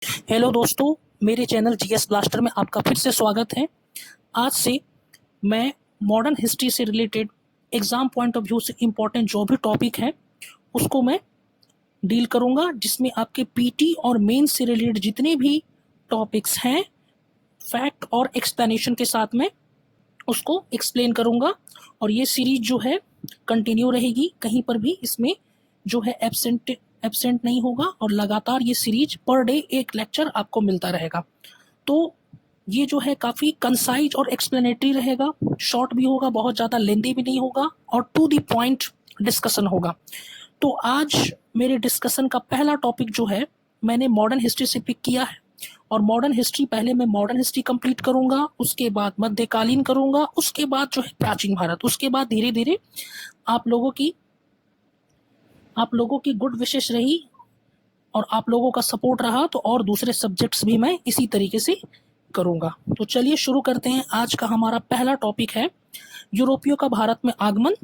Hello दोस्तों, मेरे channel GS blaster में आपका फिर से स्वागत है। आज से मैं मॉडर्न हिस्ट्री से related exam point of view से इम्पोर्टेंट जो भी टॉपिक है उसको मैं डील करूँगा, जिसमें आपके पीटी और मेंस से रिलेटेड जितने भी टॉपिक्स हैं फैक्ट और एक्सप्लेनेशन के साथ में उसको एक्सप्लेन करूँगा। और ये सीरीज जो है कंटिन्यू रहेगी, कहीं पर भी इसमें जो है एब्सेंट नहीं होगा और लगातार ये सीरीज पर डे एक लेक्चर आपको मिलता रहेगा। तो ये जो है काफ़ी कंसाइज और एक्सप्लेनेटरी रहेगा, शॉर्ट भी होगा, बहुत ज़्यादा लेंदी भी नहीं होगा और टू द पॉइंट डिस्कशन होगा। तो आज मेरे डिस्कशन का पहला टॉपिक जो है मैंने मॉडर्न हिस्ट्री से पिक किया है। और मॉडर्न हिस्ट्री पहले मैं मॉडर्न हिस्ट्री कंप्लीट करूंगा, उसके बाद मध्यकालीन करूंगा, उसके बाद जो है प्राचीन भारत, उसके बाद धीरे धीरे आप लोगों की गुड विशेष रही और आप लोगों का सपोर्ट रहा तो और दूसरे सब्जेक्ट्स भी मैं इसी तरीके से करूंगा। तो चलिए शुरू करते हैं। आज का हमारा पहला टॉपिक है यूरोपियों का भारत में आगमन।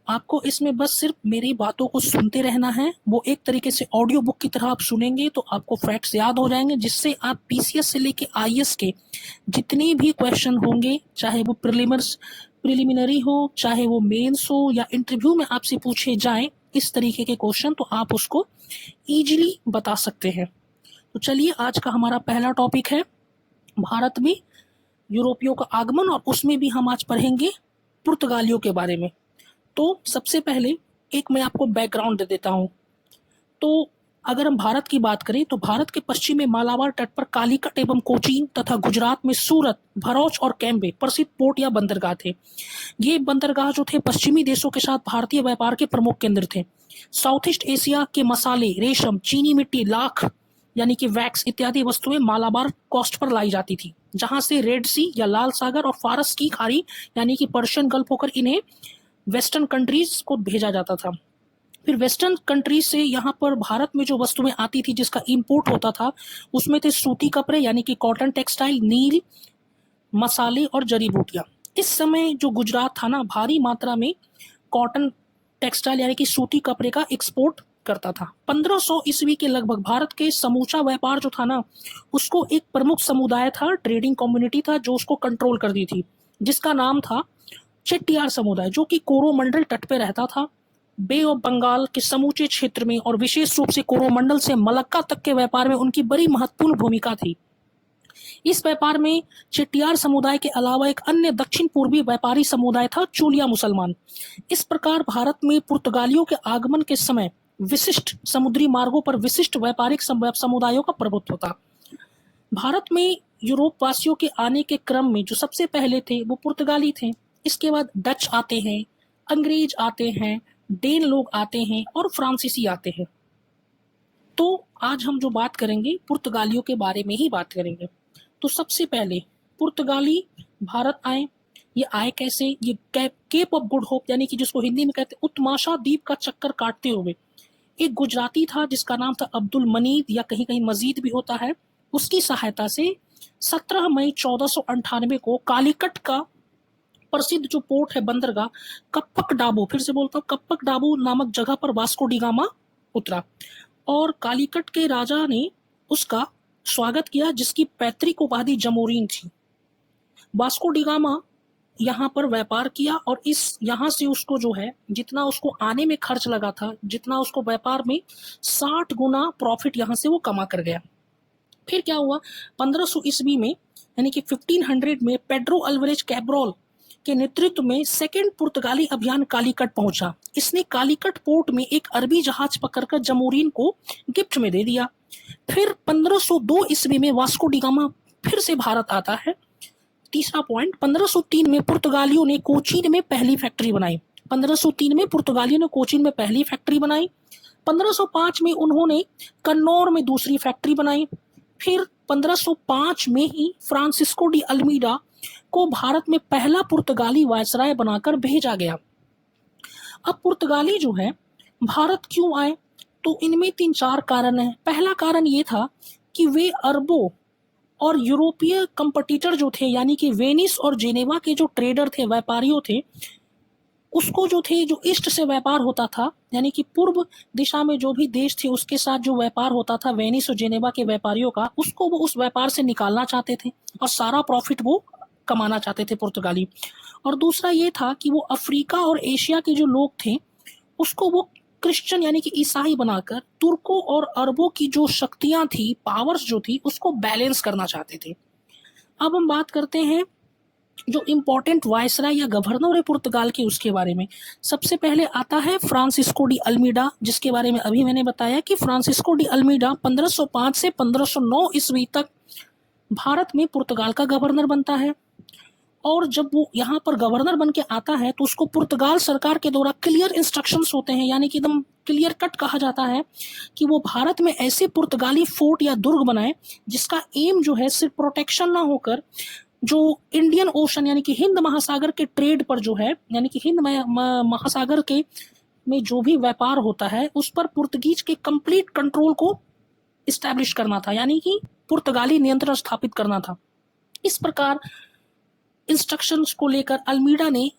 आपको इसमें बस सिर्फ मेरी बातों को सुनते रहना है, वो एक तरीके से ऑडियो बुक की तरह आप सुनेंगे तो आपको फैक्ट्स याद हो जाएंगे, जिससे आप पीसीएस से लेके आईएएस के जितने भी क्वेश्चन होंगे, चाहे वो प्रिलिमिनरी हो, चाहे वो मेंस हो या इंटरव्यू में आपसे पूछे जाएं इस तरीके के क्वेश्चन, तो आप उसको इजीली बता सकते हैं। तो चलिए आज का हमारा पहला टॉपिक है भारत में यूरोपियों का आगमन, और उसमें भी हम आज पढ़ेंगे पुर्तगालियों के बारे में। तो सबसे पहले एक मैं आपको बैकग्राउंड दे देता हूँ। तो अगर हम भारत की बात करें तो भारत के पश्चिम में मालाबार तट पर कालीकट एवं कोचीन तथा गुजरात में सूरत, भरूच और कैम्बे प्रसिद्ध पोर्ट या बंदरगाह थे। ये बंदरगाह जो थे पश्चिमी देशों के साथ भारतीय व्यापार के प्रमुख केंद्र थे। साउथ ईस्ट एशिया के मसाले, रेशम, चीनी मिट्टी, लाख यानी कि वैक्स इत्यादि वस्तुएं मालाबार कोस्ट पर लाई जाती थी, जहां से रेड सी या लाल सागर और फारस की खाड़ी यानी कि पर्शियन गल्फ होकर इन्हें वेस्टर्न कंट्रीज को भेजा जाता था। फिर वेस्टर्न कंट्रीज से यहाँ पर भारत में जो वस्तुएं आती थी जिसका इंपोर्ट होता था, उसमें थे सूती कपड़े यानी कि कॉटन टेक्सटाइल, नील, मसाले और जड़ी बूटियां। इस समय जो गुजरात था ना, भारी मात्रा में कॉटन टेक्सटाइल यानी कि सूती कपड़े का एक्सपोर्ट करता था। 1500 ईस्वी के लगभग भारत के समूचा व्यापार जो था ना, उसको एक प्रमुख समुदाय था, ट्रेडिंग कम्युनिटी था जो उसको कंट्रोल करती थी, जिसका नाम था चेट्टियार समुदाय, जो कि कोरोमंडल तट पे रहता था। बे ऑफ बंगाल के समूचे क्षेत्र में और विशेष रूप से कोरोमंडल से मलक्का तक के व्यापार में उनकी बड़ी महत्वपूर्ण भूमिका थी। इस व्यापार में चेट्टियार समुदाय के अलावा एक अन्य दक्षिण पूर्वी व्यापारी समुदाय था, चूलिया मुसलमान। इस प्रकार भारत में पुर्तगालियों के आगमन के समय विशिष्ट समुद्री मार्गों पर विशिष्ट व्यापारिक समुदायों का प्रभुत्व था। भारत में यूरोप वासियों के आने के क्रम में जो सबसे पहले थे वो पुर्तगाली थे। इसके बाद डच आते हैं, अंग्रेज आते हैं, डेन लोग आते हैं और फ्रांसीसी आते हैं। तो आज हम जो बात करेंगे पुर्तगालियों के बारे में ही बात करेंगे। तो सबसे पहले पुर्तगाली भारत आए। ये आए कैसे? ये केप ऑफ गुड होप यानी कि जिसको हिंदी में कहते हैं उत्तमाशा द्वीप का चक्कर काटते हुए एक गुजराती था जिसका नाम था अब्दुल मनीद, या कहीं कहीं मजीद भी होता है, उसकी सहायता से 17 मई 1498 को कालीकट का प्रसिद्ध जो पोर्ट है, बंदरगाह कप्पक डाबू, फिर से बोलता हूँ, कप्पक डाबू नामक जगह पर वास्को डी गामा उतरा और कालीकट के राजा ने उसका स्वागत किया, जिसकी पैतृक उपाधि जमोरीन थी। वास्को डी गामा यहाँ पर व्यापार किया और इस यहाँ से उसको जो है जितना उसको आने में खर्च लगा था, जितना उसको व्यापार में 60 गुना प्रॉफिट यहाँ से वो कमा कर गया। फिर क्या हुआ, 1500 ईस्वी में यानी कि 1500 में पेड्रो अल्वारेज कैब्रोल के नेतृत्व में सेकेंड पुर्तगाली अभियान कालीकट पहुंचा। इसने कालीकट पोर्ट में एक अरबी जहाज पकड़कर जमोरीन को गिफ्ट में दे दिया। फिर 1502 ईस्वी में वास्को डी गामा फिर से भारत आता है। तीसरा पॉइंट, 1503 में पुर्तगालियों ने कोचीन में पहली फैक्ट्री बनाई। 1503 में पुर्तगालियों ने कोचीन में पहली फैक्ट्री बनाई। 1505 में उन्होंने कन्नौर में दूसरी फैक्ट्री बनाई। फिर 1505 में ही फ्रांसिस्को डी अल्मीडा को भारत में पहला पुर्तगाली वायसराय बनाकर भेजा गया। अब पुर्तगाली जो है भारत क्यों आए, तो इनमें 3-4 कारण हैं। पहला कारण ये था कि वे अरबों और यूरोपीय कंपटीटर जो थे यानी कि वेनिस और जेनेवा के जो ट्रेडर थे, व्यापारियों थे, उसको जो थे, जो ईस्ट से व्यापार होता था, यानी कि पूर्व दिशा में जो भी देश थे उसके साथ जो व्यापार होता था वेनिस और जेनेवा के व्यापारियों का, उसको वो उस व्यापार से निकालना चाहते थे और सारा प्रॉफिट वो कमाना चाहते थे पुर्तगाली। और दूसरा ये था कि वो अफ्रीका और एशिया के जो लोग थे उसको वो क्रिश्चियन यानी कि ईसाई बनाकर तुर्कों और अरबों की जो शक्तियां थी, पावर्स जो थी, उसको बैलेंस करना चाहते थे। अब हम बात करते हैं जो इम्पोर्टेंट वायसराय या गवर्नर है पुर्तगाल के, उसके बारे में। सबसे पहले आता है फ्रांसिस्को डी अल्मीडा, जिसके बारे में अभी मैंने बताया कि फ्रांसिस्को डी अल्मीडा 1505 से 1509 ईस्वी तक भारत में पुर्तगाल का गवर्नर बनता है। और जब वो यहाँ पर गवर्नर बन के आता है तो उसको पुर्तगाल सरकार के द्वारा क्लियर इंस्ट्रक्शंस होते हैं, यानी कि एकदम क्लियर कट कहा जाता है कि वो भारत में ऐसे पुर्तगाली फोर्ट या दुर्ग बनाए जिसका एम जो है सिर्फ प्रोटेक्शन ना होकर जो इंडियन ओशन यानी कि हिंद महासागर के ट्रेड पर जो है, यानी कि हिंद महासागर के में जो भी व्यापार होता है उस पर पुर्तगीज के कंप्लीट कंट्रोल को इस्टेब्लिश करना था, यानी कि पुर्तगाली नियंत्रण स्थापित करना था। इस प्रकार इंस्ट्रक्शंस को लेकर अल्मीडा ने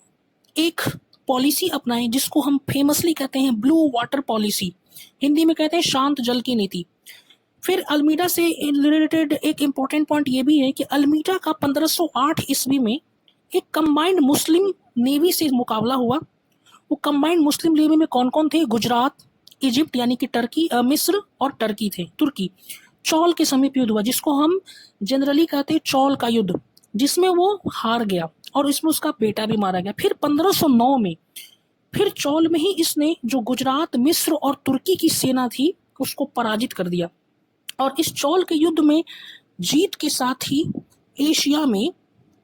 एक पॉलिसी अपनाई जिसको हम फेमसली कहते हैं ब्लू वाटर पॉलिसी, हिंदी में कहते हैं शांत जल की नीति। फिर अल्मीडा से रिलेटेड एक इम्पॉर्टेंट पॉइंट ये भी है कि अल्मीडा का 1508 ईस्वी में एक कंबाइंड मुस्लिम नेवी से मुकाबला हुआ। वो कंबाइंड मुस्लिम नेवी में कौन कौन थे? गुजरात, इजिप्ट यानी कि टर्की, मिस्र और टर्की थे, तुर्की। चौल के समीप युद्ध हुआ जिसको हम जनरली कहते हैं चौल का युद्ध, जिसमें वो हार गया और इसमें उसका बेटा भी मारा गया। फिर 1509 में फिर चौल में ही इसने जो गुजरात, मिस्र और तुर्की की सेना थी उसको पराजित कर दिया। और इस चौल के युद्ध में जीत के साथ ही एशिया में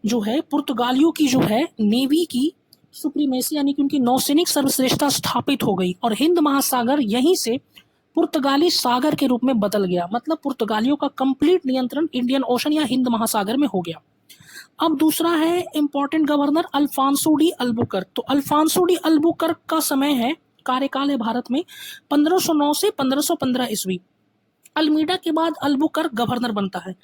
जो है पुर्तगालियों की जो है नेवी की सुप्रीमेसी यानी कि उनकी नौसैनिक सर्वश्रेष्ठता स्थापित हो गई और हिंद महासागर यहीं से पुर्तगाली सागर के रूप में बदल गया। मतलब पुर्तगालियों का कंप्लीट नियंत्रण इंडियन ओशन या हिंद महासागर में हो गया। अब दूसरा है important governor Alfonso de Albuquerque. तो अल्फांसो डी अल्बुकर्क का समय है, कार्यकाल है भारत में 1509 से 1515 ईस्वी। अल्मीडा के बाद अल्बुकर्क गवर्नर बनता है।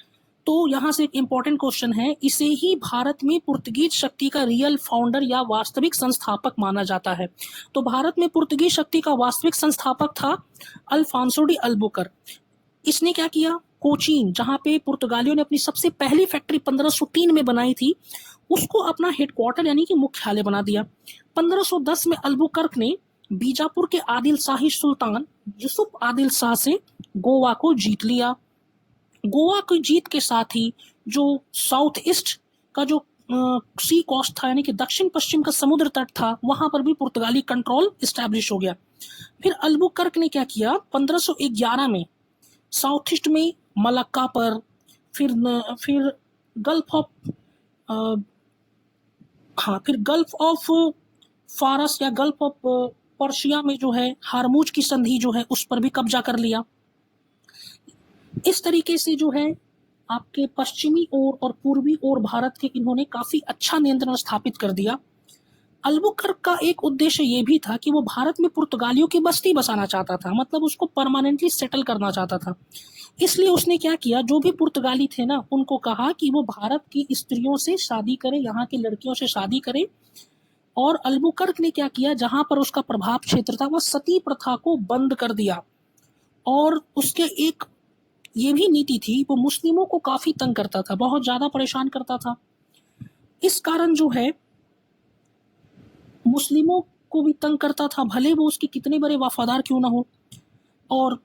तो यहाँ से एक इंपॉर्टेंट क्वेश्चन है, इसे ही भारत में पुर्तगीज शक्ति का रियल फाउंडर या वास्तविक संस्थापक माना जाता है। तो भारत में पुर्तगीज शक्ति का वास्तविक संस्थापक था अल्फांसो डी अल्बुकर्क। इसने क्या किया? कोचीन, जहाँ पे पुर्तगालियों ने अपनी सबसे पहली फैक्ट्री 1503 में बनाई थी, उसको अपना हेडक्वार्टर यानी कि मुख्यालय बना दिया। 1510 में अल्बुकर्क ने बीजापुर के आदिल शाही सुल्तान यूसुफ आदिल शाह से गोवा को जीत लिया। गोवा की जीत के साथ ही जो साउथ ईस्ट का जो सी कोस्ट था यानी कि दक्षिण पश्चिम का समुद्र तट था, वहां पर भी पुर्तगाली कंट्रोल इस्टेब्लिश हो गया। फिर अल्बुकर्क ने क्या किया? 1511 में साउथ ईस्ट में मलक्का पर, फिर गल्फ ऑफ फिर गल्फ ऑफ फारस या गल्फ ऑफ पर्शिया में जो है हारमूज की संधि जो है उस पर भी कब्जा कर लिया। इस तरीके से जो है आपके पश्चिमी ओर और पूर्वी ओर भारत के इन्होंने काफी अच्छा नियंत्रण स्थापित कर दिया। अल्बुकर्क का एक उद्देश्य ये भी था कि वो भारत में पुर्तगालियों की बस्ती बसाना चाहता था, मतलब उसको परमानेंटली सेटल करना चाहता था। इसलिए उसने क्या किया, जो भी पुर्तगाली थे ना उनको कहा कि वो भारत की स्त्रियों से शादी करें, यहाँ की लड़कियों से शादी करें। और अल्बुकर्क ने क्या किया, जहां पर उसका प्रभाव क्षेत्र था वह सती प्रथा को बंद कर दिया। और उसके एक ये भी नीति थी, वो मुस्लिमों को काफी तंग करता था, बहुत ज्यादा परेशान करता था। इस कारण जो है मुस्लिमों को भी तंग करता था, भले वो उसके कितने बड़े वफादार क्यों ना हो। और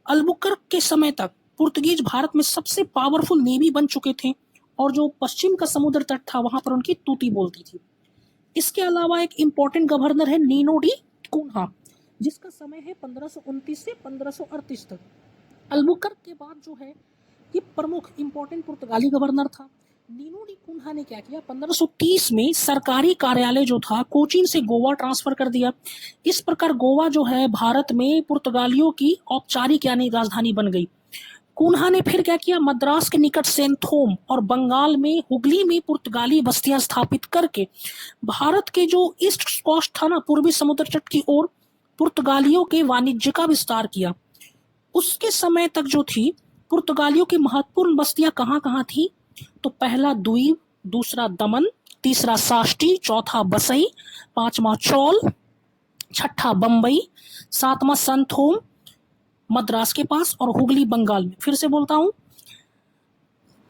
अल्बुकर्क के समय तक पुर्तगीज भारत में सबसे पावरफुल नेवी बन चुके थे और जो पश्चिम का समुद्र तट था वहां पर उनकी तूती बोलती थी। इसके अलावा एक इंपॉर्टेंट गवर्नर है नीनो डी कुन्हा, जिसका समय है 1529 से 1538 तक। अल्बुकर्क के बाद जो है ये प्रमुख इंपॉर्टेंट पुर्तगाली गवर्नर था। नीनो डी कुन्हा ने क्या किया, 1530 में सरकारी कार्यालय जो था कोचीन से गोवा ट्रांसफर कर दिया। इस प्रकार गोवा जो है भारत में पुर्तगालियों की औपचारिक यानी राजधानी बन गई। कुन्हा ने फिर क्या किया, मद्रास के निकट सेंथोम और बंगाल में हुगली में पुर्तगाली बस्तियां स्थापित करके भारत के जो ईस्ट कोस्ट था ना, पूर्वी समुद्र तट की ओर, पुर्तगालियों के वाणिज्य का विस्तार किया। उसके समय तक जो थी पुर्तगालियों की महत्वपूर्ण बस्तियां कहाँ कहाँ थी, तो पहला द्वीप, दूसरा दमन तीसरा साष्टी, चौथा बसई, पांचवा चौल, छठा बंबई, सातवां संथोम मद्रास के पास और हुगली बंगाल में। फिर से बोलता हूं,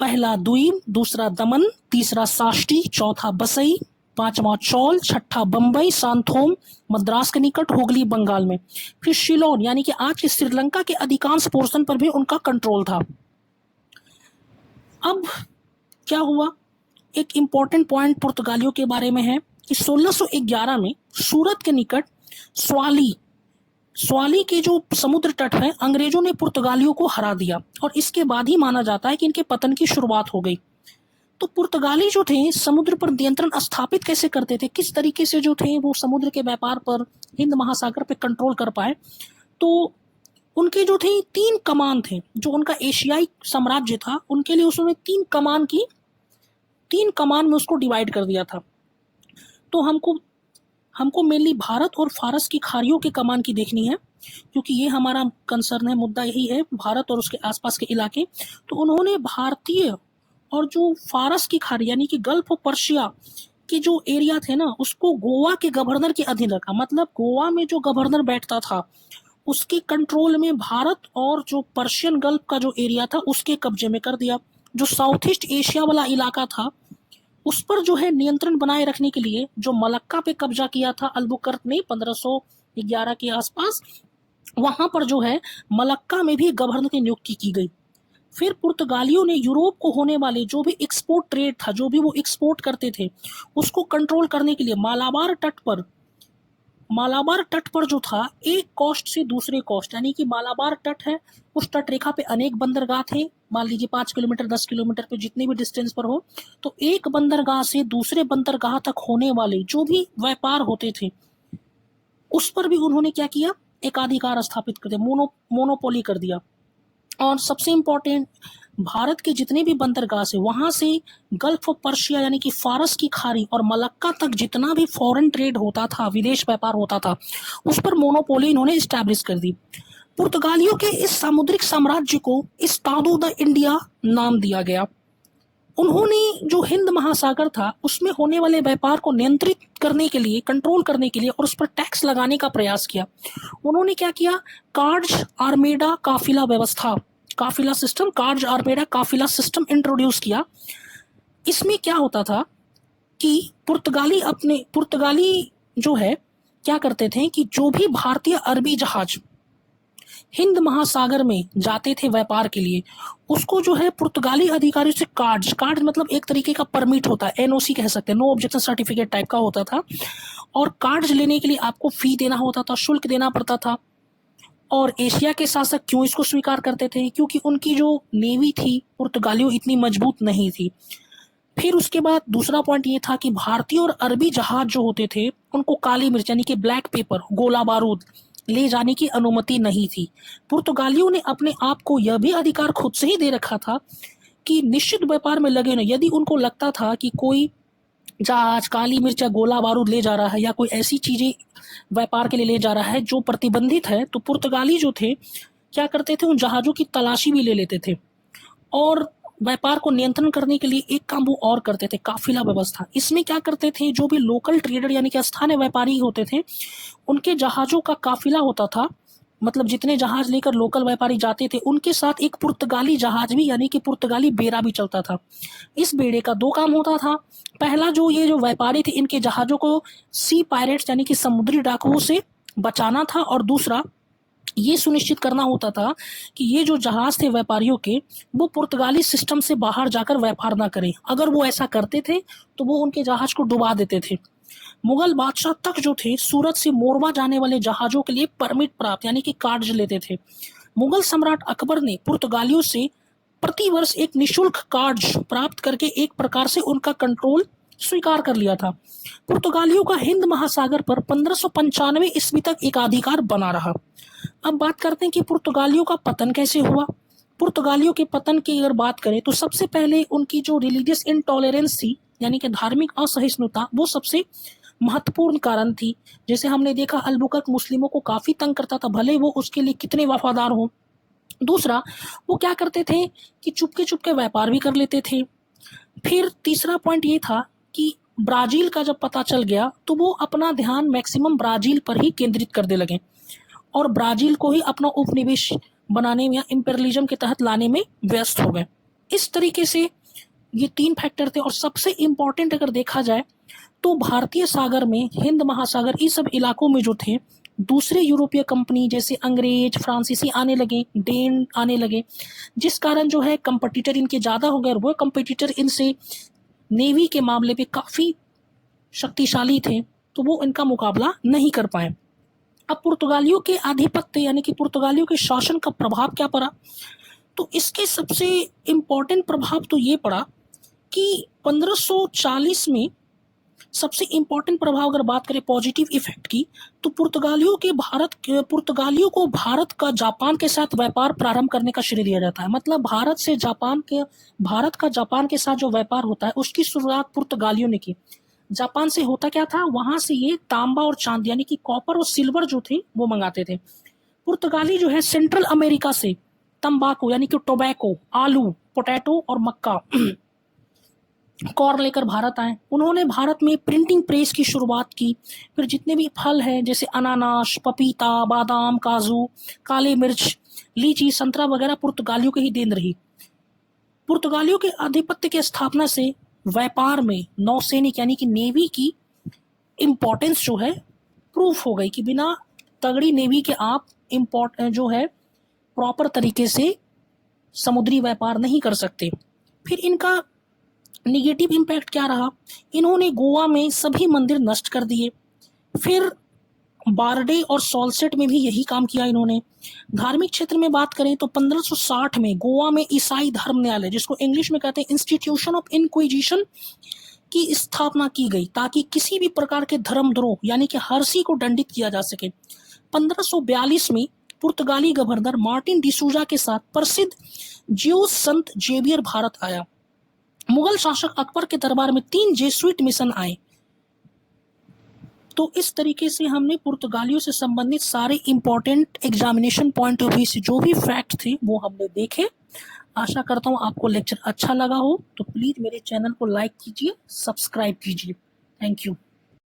पहला द्वीप, दूसरा दमन, तीसरा साष्टी, चौथा बसई, पांचवा चौल, छठा बंबई, सांथोम मद्रास के निकट, हुगली बंगाल में। फिर शिलोन यानी कि आज के श्रीलंका के अधिकांश पोर्शन पर भी उनका कंट्रोल था। अब क्या हुआ, एक इंपॉर्टेंट पॉइंट पुर्तगालियों के बारे में है कि 1611 में सूरत के निकट स्वाली के जो समुद्र तट है, अंग्रेजों ने पुर्तगालियों को हरा दिया और इसके बाद ही माना जाता है कि इनके पतन की शुरुआत हो गई। तो पुर्तगाली जो थे समुद्र पर नियंत्रण स्थापित कैसे करते थे, किस तरीके से जो थे वो समुद्र के व्यापार पर, हिंद महासागर पर कंट्रोल कर पाए। तो उनके जो थे 3 कमान थे, जो उनका एशियाई साम्राज्य था उनके लिए उसने 3 कमान में उसको डिवाइड कर दिया था। तो हमको मेनली भारत और फारस की खाड़ियों के कमान की देखनी है, क्योंकि ये हमारा कंसर्न है, मुद्दा यही है, भारत और उसके आसपास के इलाके। तो उन्होंने भारतीय और जो फारस की खाड़ी यानी कि गल्फ ऑफ पर्शिया के जो एरिया थे ना, उसको गोवा के गवर्नर के अधीन रखा। मतलब गोवा में जो गवर्नर बैठता था उसके कंट्रोल में भारत और जो पर्शियन गल्फ का जो एरिया था उसके कब्जे में कर दिया। जो साउथ ईस्ट एशिया वाला इलाका था उस पर जो है नियंत्रण बनाए रखने के लिए जो मलक्का पे कब्जा किया था अल्बुकर्क ने 1511 के आसपास, वहां पर जो है मलक्का में भी गवर्नर की नियुक्ति की गई। फिर पुर्तगालियों ने यूरोप को होने वाले जो भी एक्सपोर्ट ट्रेड था, जो भी वो एक्सपोर्ट करते थे, उसको कंट्रोल करने के लिए मालाबार तट पर जो था, एक कोस्ट से दूसरे कोस्ट, यानी कि मालाबार तट है, उस तट रेखा पे अनेक बंदरगाह थे। मान लीजिए 5 किलोमीटर 10 किलोमीटर पे जितने भी डिस्टेंस पर हो, तो एक बंदरगाह से दूसरे बंदरगाह तक होने वाले जो भी व्यापार होते थे उस पर भी उन्होंने क्या किया, एकाधिकार स्थापित कर दिया, मोनोपोली कर दिया। और सबसे इंपॉर्टेंट, भारत के जितने भी बंदरगाह से, वहां से गल्फ ऑफ पर्शिया यानी कि फारस की खाड़ी और मलक्का तक जितना भी फॉरेन ट्रेड होता था, विदेश व्यापार होता था, उस पर मोनोपोली इन्होंने स्टैब्लिश कर दी। पुर्तगालियों के इस सामुद्रिक साम्राज्य को इस्तादो द इंडिया नाम दिया गया। उन्होंने जो हिंद महासागर था उसमें होने वाले व्यापार को नियंत्रित करने के लिए, कंट्रोल करने के लिए और उस पर टैक्स लगाने का प्रयास किया। उन्होंने क्या किया, कार्ड्स आर्मेडा काफिला सिस्टम इंट्रोड्यूस किया। इसमें क्या होता था कि पुर्तगाली जो है क्या करते थे कि जो भी भारतीय अरबी जहाज हिंद महासागर में जाते थे व्यापार के लिए, उसको जो है पुर्तगाली अधिकारियों से कार्ड मतलब एक तरीके का परमिट होता है, एनओसी कह सकते हैं, नो ऑब्जेक्शन सर्टिफिकेट टाइप का होता था। और कार्ड्स लेने के लिए आपको फी देना होता था, शुल्क देना पड़ता था। और एशिया के शासक क्यों इसको स्वीकार करते थे, क्योंकि उनकी जो नेवी थी पुर्तगालियों इतनी मजबूत नहीं थी। फिर उसके बाद दूसरा पॉइंट ये था कि भारतीय और अरबी जहाज जो होते थे उनको काली मिर्च यानी कि ब्लैक पेपर, गोला बारूद ले जाने की अनुमति नहीं थी। पुर्तगालियों ने अपने आप को यह भी अधिकार खुद से ही दे रखा था कि निश्चित व्यापार में लगे न, यदि उनको लगता था कि कोई जहाज काली मिर्च या गोला बारूद ले जा रहा है या कोई ऐसी चीजें व्यापार के लिए ले जा रहा है जो प्रतिबंधित है, तो पुर्तगाली जो थे क्या करते थे, उन जहाजों की तलाशी भी ले लेते थे। और व्यापार को नियंत्रण करने के लिए एक काम वो और करते थे, काफिला व्यवस्था। इसमें क्या करते थे, जो भी लोकल ट्रेडर यानी कि स्थानीय व्यापारी होते थे उनके जहाजों का काफिला होता था, मतलब जितने जहाज लेकर लोकल व्यापारी जाते थे उनके साथ एक पुर्तगाली जहाज भी यानी कि पुर्तगाली बेड़ा भी चलता था। इस बेड़े का 2 काम होता था। पहला, जो ये जो व्यापारी थे इनके जहाजों को सी पायरेट्स यानी कि समुद्री डाकुओं से बचाना था, और दूसरा ये सुनिश्चित करना होता था कि ये जो जहाज थे व्यापारियों के, वो पुर्तगाली सिस्टम से बाहर जाकर व्यापार ना करें। अगर वो ऐसा करते थे तो वो उनके जहाज को डुबा देते थे। मुगल बादशाह तक जो थे सूरत से मोरवा जाने वाले जहाजों के लिए परमिट प्राप्त यानी कि कार्ड लेते थे। मुगल सम्राट अकबर ने पुर्तगालियों से प्रतिवर्ष एक निशुल्क कार्ड प्राप्त करके एक प्रकार से उनका कंट्रोल स्वीकार कर लिया था। पुर्तगालियों का हिंद महासागर पर 1595 ईस्वी तक एकाधिकार बना रहा। अब बात करते हैं कि पुर्तगालियों का पतन कैसे हुआ। पुर्तगालियों के पतन की अगर बात करें तो सबसे पहले उनकी जो रिलीजियस इंटॉलरेंस थी यानी कि धार्मिक असहिष्णुता, वो सबसे महत्वपूर्ण कारण थी। जैसे हमने देखा अल्बुकर्क मुस्लिमों को काफी तंग करता था, भले वो उसके लिए कितने वफादार हो। दूसरा, वो क्या करते थे कि चुपके चुपके व्यापार भी कर लेते थे। फिर तीसरा पॉइंट ये था कि ब्राज़ील का जब पता चल गया तो वो अपना ध्यान मैक्सिमम ब्राज़ील पर ही केंद्रित करने लगे और ब्राज़ील को ही अपना उपनिवेश बनाने में या इम्पेरियलिज्म के तहत लाने में व्यस्त हो गए। इस तरीके से ये 3 फैक्टर थे और सबसे इम्पोर्टेंट अगर देखा जाए तो भारतीय सागर में, हिंद महासागर, इस सब इलाकों में जो थे दूसरे यूरोपीय कंपनी जैसे अंग्रेज, फ्रांसीसी आने लगे, डेन आने लगे, जिस कारण जो है कंपटीटर इनके ज़्यादा हो गए और वो कंपटीटर इनसे नेवी के मामले में काफ़ी शक्तिशाली थे, तो वो इनका मुकाबला नहीं कर पाए। अब पुर्तगालियों के आधिपत्य यानी कि पुर्तगालियों के शासन का प्रभाव क्या पड़ा, तो इसके सबसे इम्पोर्टेंट प्रभाव तो ये पड़ा कि 1540 में सबसे इम्पोर्टेंट प्रभाव अगर बात करें पॉजिटिव इफेक्ट की, तो पुर्तगालियों को भारत का जापान के साथ व्यापार प्रारंभ करने का श्रेय दिया जाता है। मतलब भारत का जापान के साथ जो व्यापार होता है उसकी शुरुआत पुर्तगालियों ने की। जापान से होता क्या था, वहां से ये तांबा और चांदी यानी कि कॉपर और सिल्वर जो थे वो मंगाते थे। पुर्तगाली जो है सेंट्रल अमेरिका से तंबाकू यानी कि टोबैको, आलू, पोटैटो और मक्का कॉर्न लेकर भारत आए। उन्होंने भारत में प्रिंटिंग प्रेस की शुरुआत की। फिर जितने भी फल हैं जैसे अनानास, पपीता, बादाम, काजू, काली मिर्च, लीची, संतरा वगैरह पुर्तगालियों की ही देन रही। पुर्तगालियों के आधिपत्य की स्थापना से व्यापार में नौसैनिक यानी कि नेवी की इम्पोर्टेंस जो है प्रूफ हो गई कि बिना तगड़ी नेवी के आप जो है प्रॉपर तरीके से समुद्री व्यापार नहीं कर सकते। फिर इनका निगेटिव इम्पैक्ट क्या रहा, इन्होंने गोवा में सभी मंदिर नष्ट कर दिए। फिर बारडे और सॉल्सेट में भी यही काम किया इन्होंने। धार्मिक क्षेत्र में बात करें तो 1560 में गोवा में ईसाई धर्म न्यायालय, जिसको इंग्लिश में कहते हैं इंस्टीट्यूशन ऑफ इंक्विजिशन, की स्थापना की गई ताकि किसी भी प्रकार के धर्मद्रोह यानी कि हर्सी को दंडित किया जा सके। 1542 में पुर्तगाली गवर्नर मार्टिन डिसूजा के साथ प्रसिद्ध ज्यूस संत जेवियर भारत आया। मुगल शासक अकबर के दरबार में 3 जेसुइट मिशन आए। तो इस तरीके से हमने पुर्तगालियों से संबंधित सारे important examination point of view से जो भी फैक्ट थे वो हमने देखे। आशा करता हूँ आपको लेक्चर अच्छा लगा हो, तो प्लीज़ मेरे चैनल को लाइक कीजिए, सब्सक्राइब कीजिए। Thank you.